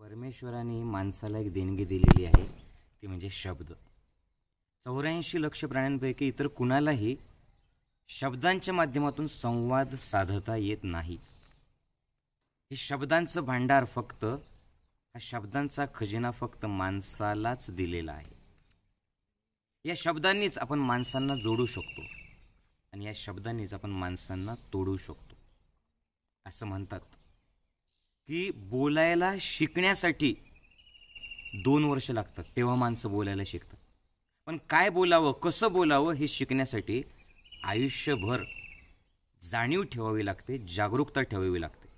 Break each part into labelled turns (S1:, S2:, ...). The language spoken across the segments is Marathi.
S1: परमेश्वराने माणसाला एक देणगी दिलेली आहे, ती म्हणजे शब्द. 84 लक्ष प्राण्यांपैकी इतर कुणालाही शब्दांच्या माध्यमातून संवाद साधता येत नाही. हे शब्दांचं भांडार फक्त, हा शब्दांचा खजिना फक्त माणसालाच दिलेला आहे. या शब्दांनीच आपण माणसांना जोडू शकतो आणि या शब्दांनीच आपण माणसांना तोडू शकतो. असं म्हणतात की बोलायला शिकण्यासाठी 2 वर्ष लागतात, तेव्हा माणसं बोलायला शिकतात. पण काय बोलावं, कसं बोलावं हे शिकण्यासाठी आयुष्यभर जाणीव ठेवावी लागते, जागरूकता ठेवावी लागते.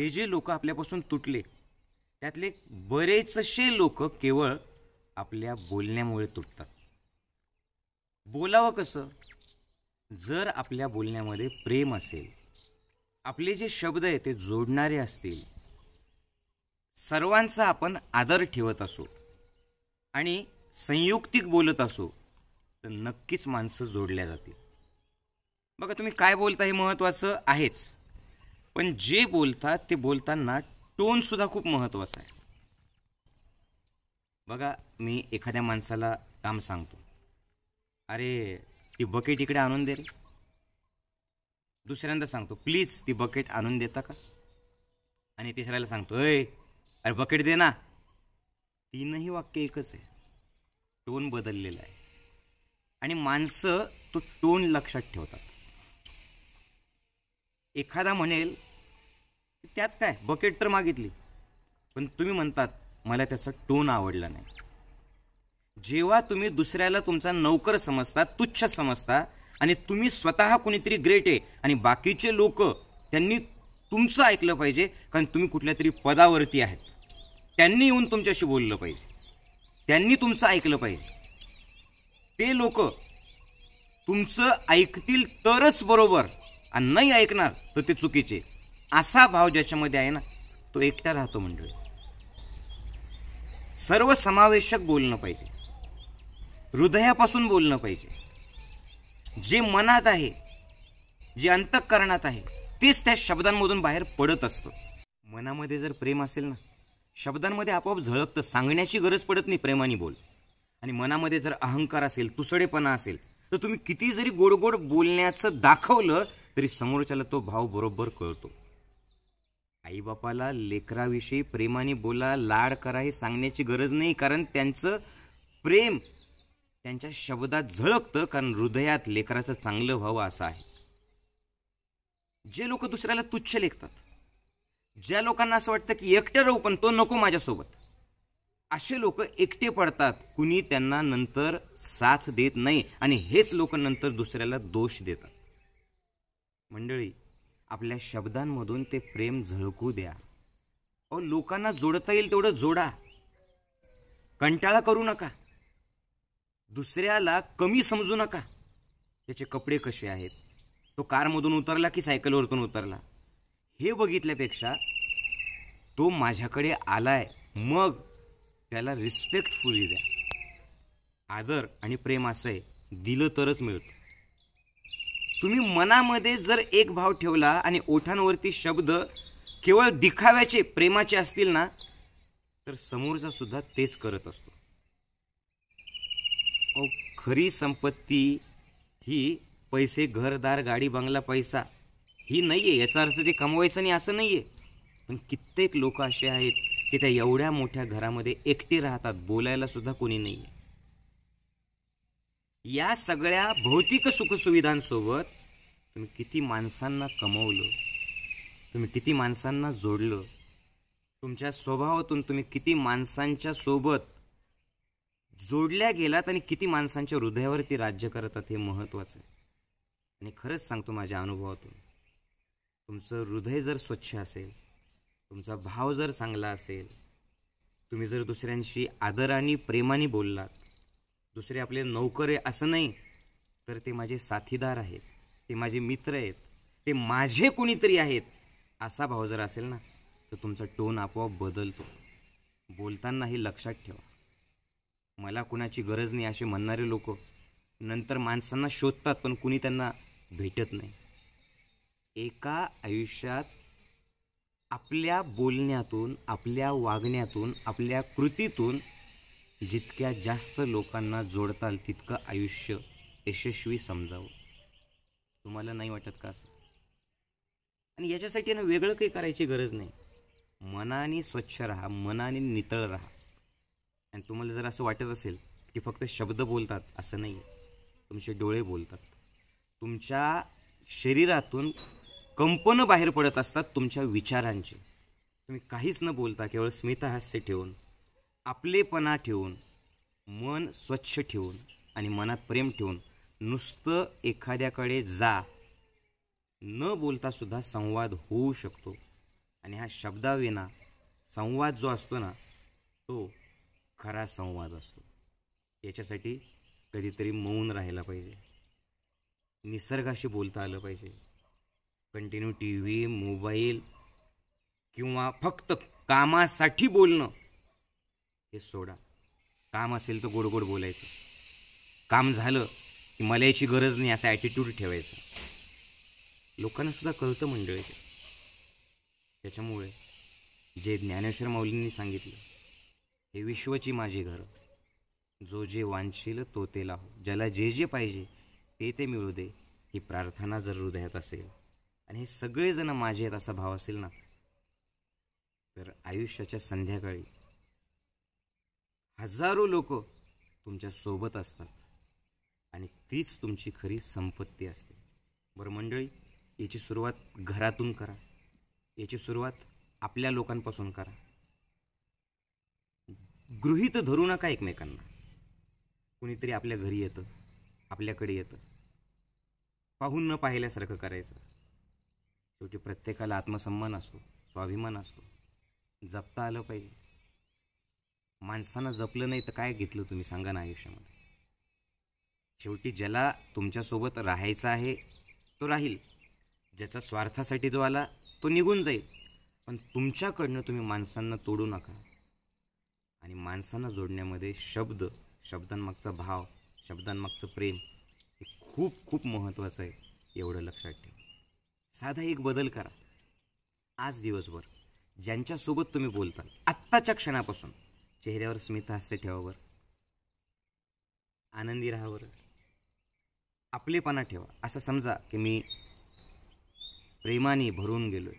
S1: जे लोक आपल्यापासून तुटले त्यातले बरेचसे लोक केवळ आपल्या बोलण्यामुळे तुटतात. बोलावं कसं? जर आपल्या बोलण्यामध्ये प्रेम असेल, आपले जे शब्द आहेत ते जोडणारे असतील, सर्वांचा आपण आदर ठेवत असू आणि संयुक्तिक बोलत असू, तर नक्कीच माणसं जोडल्या जातील. बघा, तुम्ही काय बोलता हे महत्त्वाचं आहेच, पण जे बोलतात ते बोलताना टोन सुद्धा खूप महत्त्वाचा आहे. बघा, मी एखाद्या माणसाला काम सांगतो, अरे ती बकेट इकडे आणून दे रे. दुसऱ्यांदा सांगतो, प्लीज ती बकेट आणून देता का? आणि तिसऱ्याला सांगतो, अरे बकेट दे ना. तीनही वाक्य एकच आहे, टोन बदललेला आहे. आणि माणसं तो टोन लक्षात ठेवतात. एखादा म्हणेल त्यात काय, बकेट तर मागितली, पण तुम्ही म्हणतात मला त्याचा टोन आवडला नाही. जेव्हा तुम्ही दुसऱ्याला तुमचा नौकर समजता, तुच्छ समजता आणि तुम्ही स्वतः कोणीतरी ग्रेट आहे आणि बाकीचे लोक त्यांनी तुमचं ऐकलं पाहिजे, कारण तुम्ही कुठल्या तरी पदावरती आहेत, त्यांनी येऊन तुमच्याशी बोललं पाहिजे, त्यांनी तुमचं ऐकलं पाहिजे, ते लोक तुमचं ऐकतील तरच बरोबर आणि नाही ऐकणार तर ते चुकीचे. असा भाव ज्याच्यामध्ये आहे ना, तो एकटा राहतो. मंडळी, सर्वसमावेशक बोलणं पाहिजे, हृदयापासून बोलणं पाहिजे. जे मनात आहे, जे अंतःकरणात आहे, तेच त्या शब्दांमधून बाहेर पडत असतं. मनामध्ये जर प्रेम असेल ना, शब्दांमध्ये आपोआप झळकतं, सांगण्याची गरज पडत नाही, प्रेमाने बोल. आणि मनामध्ये जर अहंकार असेल, तुसडेपणा असेल, तर तुम्ही किती जरी गोड गोड बोलण्याचं दाखवलं तरी समोरच्याला तो भाव बरोबर कळतो. आईबापाला लेकराविषयी प्रेमाने बोला, लाड करा हे सांगण्याची गरज नाही, कारण त्यांचं प्रेम त्यांच्या शब्दात झळकतं, कारण हृदयात लेकराचं चांगलं व्हावं असं आहे. जे लोक दुसऱ्याला तुच्छ लेखतात, ज्या लोकांना असं वाटतं की एकटं राहू पण तो नको माझ्यासोबत, असे लोक एकटे पडतात. कुणी त्यांना नंतर साथ देत नाही आणि हेच लोक नंतर दुसऱ्याला दोष देतात. मंडळी, आपल्या शब्दांमधून ते प्रेम झळकू द्या. लोकांना जोडता येईल तेवढं जोडा, कंटाळा करू नका, दुसऱ्याला कमी समजू नका. त्याचे कपडे कसे आहेत, तो कारमधून उतरला की सायकलवरतून उतरला, हे बघितल्यापेक्षा तो माझ्याकडे आलाय, मग त्याला रिस्पेक्टफुली द्या. आदर आणि प्रेम असं आहे, दिलं तरच मिळतं. तुम्ही मनामध्ये जर एक भाव ठेवला आणि ओठांवरती शब्द केवळ दिखाव्याचे, प्रेमाचे असतील ना, तर समोरचा सुद्धा तेच करत असतो. खरी संपत्ती ही पैसे, घरदार, गाडी, बंगला, पैसा ही नाहीये. याचा अर्थ ते कमवायचं नाही असं नाहीये. पण कित्येक लोक असे आहेत की त्या एवढ्या मोठ्या घरामध्ये एकटे राहतात, बोलायला सुद्धा कोणी नाहीये. या सगळ्या भौतिक सुखसुविधांसोबत तुम्ही किती माणसांना कमवलं, तुम्ही किती माणसांना जोडलं, तुमच्या स्वभावातून तुम्ही किती माणसांच्या सोबत जोडल्या गेलात आणि किती माणसांच्या हृदयावरती राज्य करतात, हे महत्त्वाचं आहे. आणि खरंच सांगतो माझ्या अनुभवातून, तुमचं हृदय जर स्वच्छ असेल, तुमचा भाव जर चांगला असेल, तुम्ही जर दुसऱ्यांशी आदराने प्रेमाने बोललात, दुसरे आपले नौकर आहे असं नाही, तर ते माझे साथीदार आहेत, ते माझे मित्र आहेत, ते माझे कोणीतरी आहेत, असा भाव जर असेल ना, तर तुमचा टोन आपोआप बदलतो. बोलताना हे लक्षात ठेवा. मला कुणाची गरज नाही असे म्हणणारे लोक नंतर माणसांना शोधतात, पण कुणी त्यांना भेटत नाही. एका आयुष्यात आपल्या बोलण्यातून, आपल्या वागण्यातून, आपल्या कृतीतून जितक्या जास्त लोकांना जोडताल तितकं आयुष्य यशस्वी समजावं. तुम्हाला नाही वाटत का असं? आणि याच्यासाठी ना वेगळं काही करायची गरज नाही. मनाने स्वच्छ राहा, मनाने नितळ राहा. आणि तुम्हाला जर असं वाटत असेल की फक्त शब्द बोलतात, असं नाही. तुमचे डोळे बोलतात. तुमच्या शरीरातून कंपनं बाहेर पडत असतात तुमच्या विचारांचे. तुम्ही काहीच न बोलता केवळ स्मितहास्य ठेवून, आपलेपणा ठेवून, मन स्वच्छ ठेवून आणि मनात प्रेम ठेवून नुसतं एखाद्याकडे जा. न बोलता सुद्धा संवाद होऊ शकतो. आणि हा शब्दाविना संवाद जो असतो ना, तो खरा संवाद असतो. याच्यासाठी कधीतरी मौन राहायला पाहिजे, निसर्गाशी बोलता आलं पाहिजे. कंटिन्यू टी व्ही, मोबाईल किंवा फक्त कामासाठी बोलणं हे सोडा. काम असेल तर गोड गोड बोलायचं. काम झालं की मला याची गरज नाही असा ॲटिट्यूड ठेवायचा. लोकांना सुद्धा कळतं मंडळी. त्याच्यामुळे जे ज्ञानेश्वर माऊलींनी सांगितलं, हे विश्वची माझी घर, जो जे वांछील तो ते लाहो, ज्याला जे जे पाहिजे ते ते मिळू दे, ही प्रार्थना जर हृदयात असेल आणि हे सगळेजण माझे आहेत असा भाव असेल ना, तर आयुष्याच्या संध्याकाळी हजारो लोक तुमच्या सोबत असतात आणि तीच तुमची खरी संपत्ती असते. बरं मंडळी, याची सुरुवात घरातून करा. याची सुरुवात आपल्या लोकांपासून करा. गृहीत धरू नका एकमेकांना. कुणीतरी आपल्या घरी येतं, आपल्याकडे येतं, पाहून न पाहिल्यासारखं करायचं. शेवटी प्रत्येकाला आत्मसन्मान असतो, स्वाभिमान असतो, जपता आलं पाहिजे. माणसानं जपलं नाही तर काय घेतलं तुम्ही सांगा ना आयुष्यामध्ये. शेवटी ज्याला तुमच्यासोबत राहायचं आहे तो राहील, ज्याचा स्वार्थासाठी जो आला तो निघून जाईल. पण तुमच्याकडनं तुम्ही माणसांना तोडू नका. आणि माणसांना जोडण्यामध्ये शब्द, शब्दांमागचा भाव, शब्दांमागचं प्रेम हे खूप खूप महत्त्वाचं आहे. एवढं लक्षात ठेवा. साधा एक बदल करा. आज दिवसभर ज्यांच्यासोबत तुम्ही बोलताल आत्ताच्या क्षणापासून चेहऱ्यावर स्मितहास्य ठेवा. बरं, आनंदी राहा. बरं, आपलेपणा ठेवा. असं समजा की मी प्रेमाने भरून गेलोय.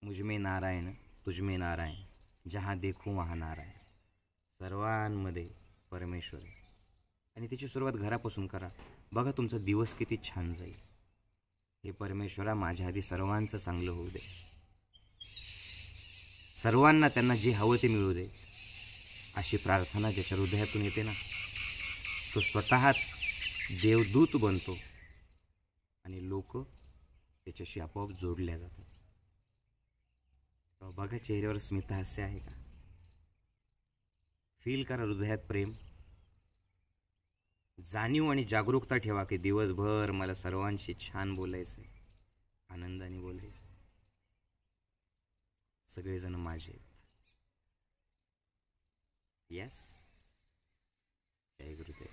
S1: मुझमे नारायण, तुझमे नारायण, जहाँ देखूं वहाँ नारायण. सर्वांमध्ये परमेश्वर आहे. आणि त्याची सुरुवात घरापासून करा. बघा तुमचा दिवस किती छान जाईल. हे परमेश्वरा, माझ्या आधी सर्वांचं चांगलं होऊ दे. सर्वांना त्यांना जे हवं ते मिळू दे, अशी प्रार्थना ज्याच्या हृदयातून येते ना, तो स्वतःच देवदूत बनतो आणि लोक त्याच्याशी आपोआप जोडल्या जातात. बघा चेहऱ्यावर स्मितहास्य आहे का? फील करा हृदयात प्रेम. जाणीव आणि जागरूकता ठेवा की दिवसभर मला सर्वांशी छान बोलायचंय, आनंदाने बोलायचं. सगळेजण माझे. यस, जय गुरुदेव.